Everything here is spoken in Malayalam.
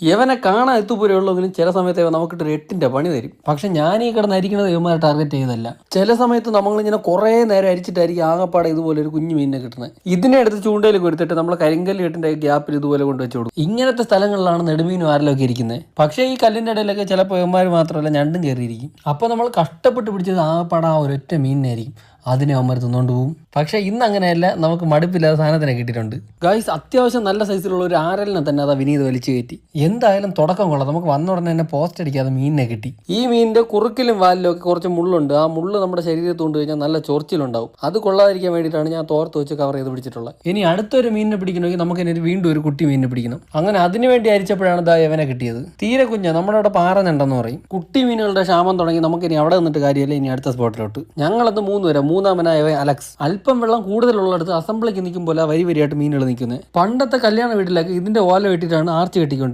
യവനെ കാണാൻ എത്തുപോലെയുള്ളെങ്കിലും ചില സമയത്ത് നമുക്കിട്ടൊരു 8ന്റെ പണി തരും. പക്ഷെ ഞാൻ ഈ കിടന്നരിക്കുന്നത് ഇവന്മാരെ ടാർഗറ്റ് ചെയ്തല്ല. ചില സമയത്ത് നമ്മളിങ്ങനെ കുറേ നേരം അരിച്ചിട്ടായിരിക്കും ആകപ്പാടെ ഇതുപോലെ ഒരു കുഞ്ഞു മീനിനെ കിട്ടുന്നത്. ഇതിനെ എടുത്ത് ചൂണ്ടയിൽ കൊടുത്തിട്ട് നമ്മൾ കരിങ്കല്ല് കെട്ടിൻ്റെ ഗ്യാപ്പിൽ ഇതുപോലെ കൊണ്ടുവച്ച് കൊടുക്കും. ഇങ്ങനത്തെ സ്ഥലങ്ങളിലാണ് നെടുമീനും ആരിലൊക്കെ ഇരിക്കുന്നത്. പക്ഷേ ഈ കല്ലിൻ്റെ ഇടയിലൊക്കെ ചിലപ്പോൾ ഇവന്മാർ മാത്രമല്ല ഞണ്ടും കയറിയിരിക്കും. അപ്പോൾ നമ്മൾ കഷ്ടപ്പെട്ട് പിടിച്ചത് ആകപ്പാടെ ആ ഒരൊറ്റ മീനിനായിരിക്കും. അതിനെ അവന്മാർ തിന്നുകൊണ്ട് പോകും. പക്ഷേ ഇന്ന് അങ്ങനെയല്ല, നമുക്ക് മടുപ്പില്ലാത്ത സാധനത്തിനെ കിട്ടിയിട്ടുണ്ട് ഗൈസ്. അത്യാവശ്യം നല്ല സൈസിലുള്ള ഒരു ആരലിനെ തന്നെ അതാ വിനീത് വലിച്ചു കയറ്റി. എന്തായാലും തുടക്കം കൊള്ളാം. നമുക്ക് വന്ന ഉടനെ തന്നെ പോസ്റ്റ് അടിക്കാതെ മീനിനെ കിട്ടി. ഈ മീനിന്റെ കുറുക്കിലും വാലിലും ഒക്കെ കുറച്ച് മുള്ളുണ്ട്. ആ മുള്ള് നമ്മുടെ ശരീരത്ത് കൊണ്ട് കഴിഞ്ഞാൽ നല്ല ചൊറിച്ചിലുണ്ടാവും. അത് കൊള്ളാതിരിക്കാൻ വേണ്ടിയിട്ടാണ് ഞാൻ തോർത്ത് വെച്ച് കവർ ചെയ്ത് പിടിച്ചിട്ടുള്ളത്. ഇനി അടുത്തൊരു മീനിനെ പിടിക്കണമെങ്കിൽ നമുക്ക് ഇനി വീണ്ടും ഒരു കുട്ടി മീനിനെ പിടിക്കണം. അങ്ങനെ അതിനു വേണ്ടി അരിച്ചപ്പോഴാണ് ദാ യവനെ കിട്ടിയത്. തീരെ കുഞ്ഞാ, നമ്മുടെ അവിടെ പാറഞ്ഞുണ്ടെന്ന് പറയും. കുട്ടി മീനുകളുടെ ക്ഷാമം തുടങ്ങി. നമുക്കിനി അവിടെ നിന്നിട്ട് കാര്യമല്ല, ഇനി അടുത്ത സ്പോട്ടിലോട്ട്. ഞങ്ങളത് 3 പേരാ. മൂന്നാമനായ അലക്സ്. അല്പം വെള്ളം കൂടുതലുള്ളിടത്ത് അസംബ്ലിക്ക് നിൽക്കും പോലെ വരി വരിയായിട്ട് മീനുകൾ നിൽക്കുന്നത്. പണ്ടത്തെ കല്യാണ വീട്ടിലൊക്കെ ഇതിന്റെ ഓല വെട്ടിയിട്ടാണ് ആർച്ച് കെട്ടിക്കൊണ്ട്